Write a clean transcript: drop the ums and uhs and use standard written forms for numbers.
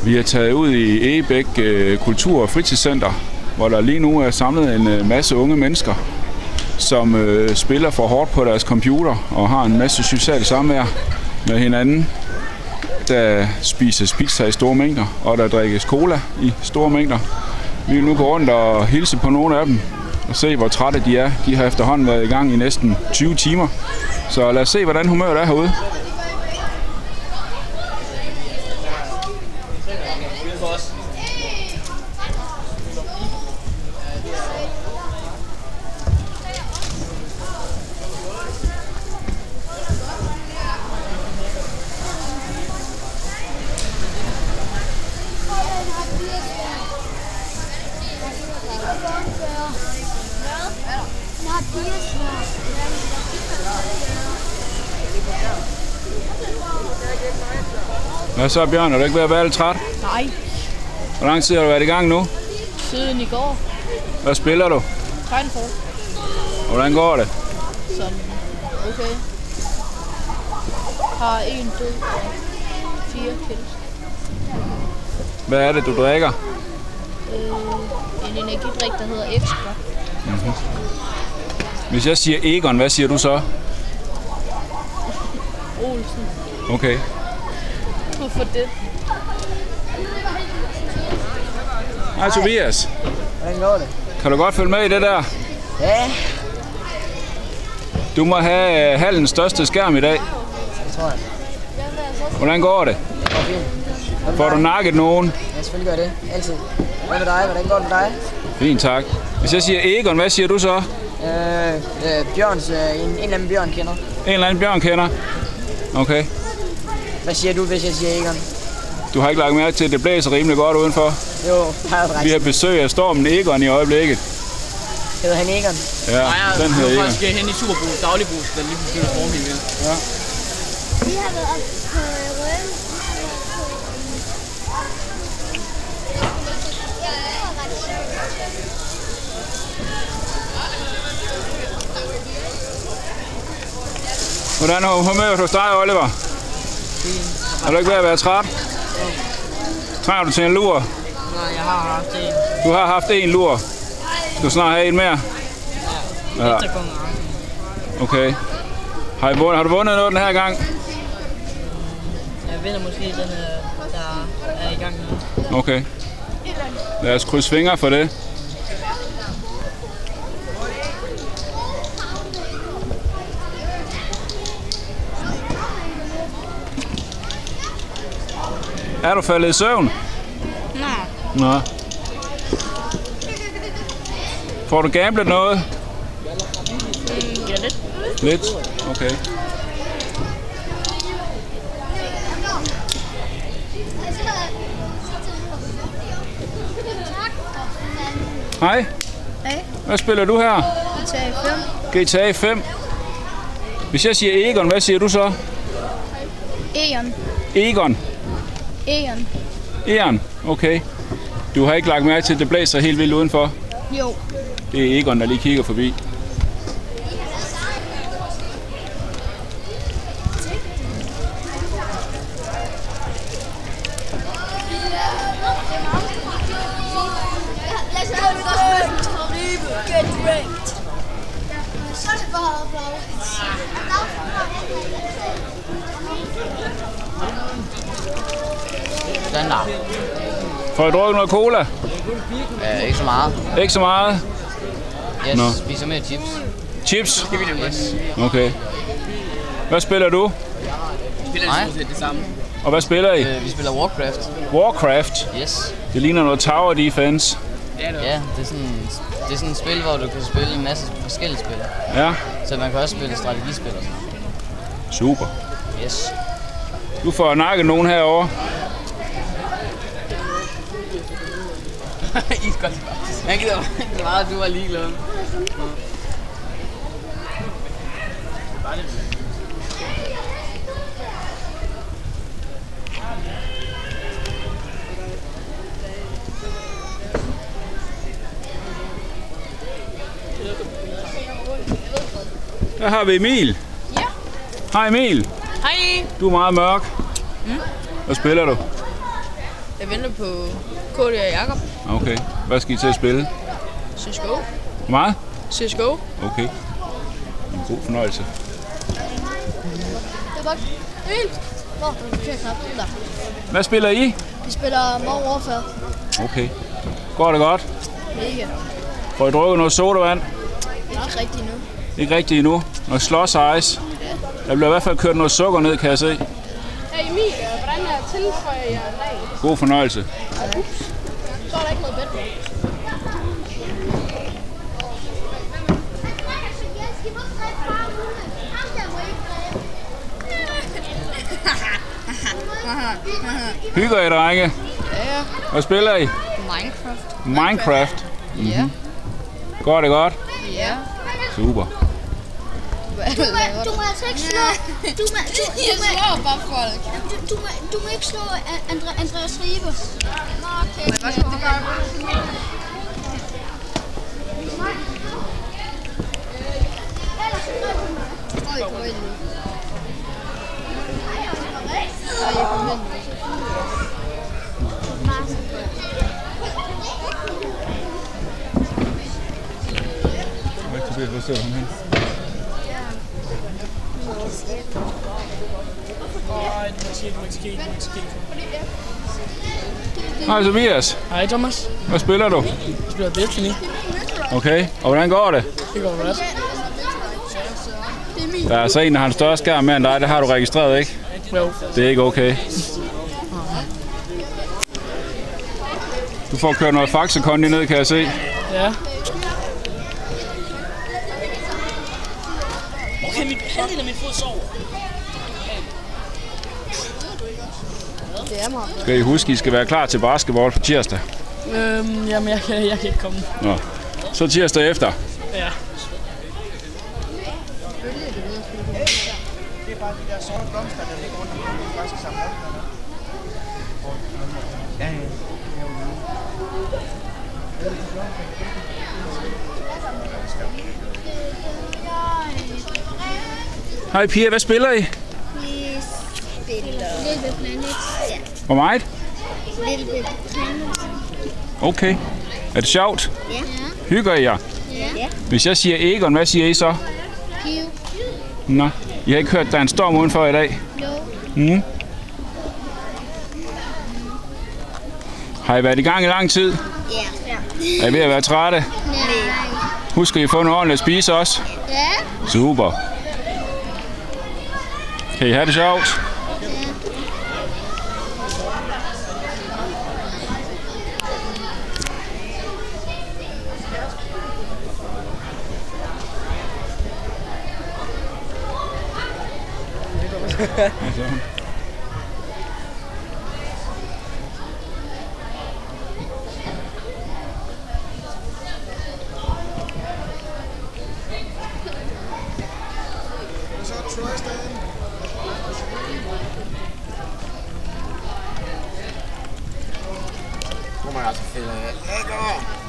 Vi er taget ud i Egebæk Kultur- og Fritidscenter, hvor der lige nu er samlet en masse unge mennesker, som spiller for hårdt på deres computer og har en masse socialt samvær med hinanden. Der spises pizza i store mængder, og der drikkes cola i store mængder. Vi vil nu gå rundt og hilse på nogle af dem og se, hvor trætte de er. De har efterhånden været i gang i næsten 20 timer. Så lad os se, hvordan humøret er herude. Hvad så, Bjørn? Er du ikke ved at være lidt træt? Nej. Hvor lang tid har du været i gang nu? Siden i går. Hvad spiller du? Titanfall. Hvordan går det? Sådan. Okay. Har en død og 4 kills. Hvad er det, du drikker? En energidrik, der hedder Extra. Mm-hmm. Hvis jeg siger Egon, hvad siger du så? Olsen. Okay. Hvorfor det? Hej Tobias. Hvordan går det? Kan du godt følge med i det der? Ja. Du må have hallens største skærm i dag. Det tror jeg. Hvordan går det? Det går fint. Får du nakket nogen? Ja, selvfølgelig gør det. Altid. Hvad med dig? Hvordan går det med dig? Fint, tak. Hvis jeg siger Egon, hvad siger du så? Bjørns, en eller anden Bjørn kender. En eller anden Bjørn kender? Okay. Hvad siger du, hvis jeg siger Egon? Du har ikke lagt mærke til, at det blæser rimelig godt udenfor? Jo, har jeg Vi har besøg af stormen Egon i øjeblikket. Hedder han Egon? Ja, den hedder Egon. Jeg skal hen i Superbrus, dagligbrus, der lige pludselig form helt vildt. Ja. Vi har været på Røde. Hvordan er humøret hos dig, Oliver? Er du ikke ved at være træt? Trænger du til en lur? Nej, jeg har haft en. Du har haft en lur. Du snart have en mere? Ja. Okay. Har du vundet noget den her gang? Jeg vinder måske den, der er i gang nu. Okay. Lad os krydse fingre for det. Er du faldet i søvn? Nej. Nå. Får du gamblet noget? Ja, lidt. Lidt? Okay. Hej. Hej. Hvad spiller du her? GTA 5. GTA 5. Hvis jeg siger Egon, hvad siger du så? Eon. Egon. Eon. Egon. Okay. Du har ikke lagt mærke til, at det blæser helt vildt udenfor? Jo. Det er Egon, der lige kigger forbi. Get wrecked. Så er det bare blau. Standard. Får I drukket noget cola? Ikke så meget. Ikke så meget? Jeg Nå. spiser mere chips. Chips? Yes. Okay. Hvad spiller du? Nej. Det samme. Og hvad spiller I? Vi spiller Warcraft. Warcraft? Yes. Det ligner noget tower defense. Ja, det er sådan et spil, hvor du kan spille en masse forskellige spil. Ja, Så man kan også spille strategispil og sådan noget. super. Yes. Du får nakket nogen herovre. Iskoldt. Jeg gider ikke meget, at du var ligeglad. Der har vi Emil. Ja. Hej Emil. Hej. Du er meget mørk. Hvad spiller du? Jeg venter på Cody og Jakob. Okay. Hvad skal I til at spille? CSGO. Hvor meget? CSGO. Okay. En god fornøjelse. Det er godt. Helt. Nå, du kan knap den der. Hvad spiller I? Vi spiller Modern Warfare. Okay. Går det godt? Mega. Får I drukket noget sodavand? Ikke rigtigt nu. Ikke rigtigt endnu. Noget Slush Ice. Der bliver i hvert fald kørt noget sukker ned, kan jeg se. Hey Emil, hvordan tilføjer jeg lag? God fornøjelse. Så er der ikke noget bedt. Hygger I, drenge? Ja. Hvad spiller I? Minecraft. Minecraft. Ja. Går det godt? Ja. Super. Du må altså ikke slå. Jeg slår bare folk. Du må ikke slå Andreas Riebe. Nå, okay. Hvad skal du gøre? Hvor sidder hun hen? Hej Tobias. Hej Thomas. Hvad spiller du? Jeg spiller Destiny. Okay, og hvordan går det? Det går godt. Der er altså en, der har en større skærm mere end dig. Det har du registreret, ikke? Jo. Det er ikke okay. Du får kørt noget Faxe-kondi ned, kan jeg se. Ja. Okay, halvdelen af min fod sover. Det er mig. Skal I huske, I skal være klar til basketball på tirsdag? Jamen, jeg kan ikke komme. Nå. Så tirsdag efter. Ja. Det er bare de der sorte blomster, der ligger rundt omkring, vi bare skal samle op. Ja, ja. Hej Pia, hvad spiller I? Vi spiller Little Planet. Ja. Hvor meget? Little Planet. Okay. Er det sjovt? Ja. Hygger I jer? Ja. Hvis jeg siger Egon, hvad siger I så? Piv. Nå, I har ikke hørt, der er en storm udenfor i dag? Jo. Mm. Har I været i gang i lang tid? Ja. Er I ved at være trætte? Nej. Husk, at I får noget ordentligt at spise også? Ja. Super. Kan I have det sjovt? Kommer jeg altså fælde af.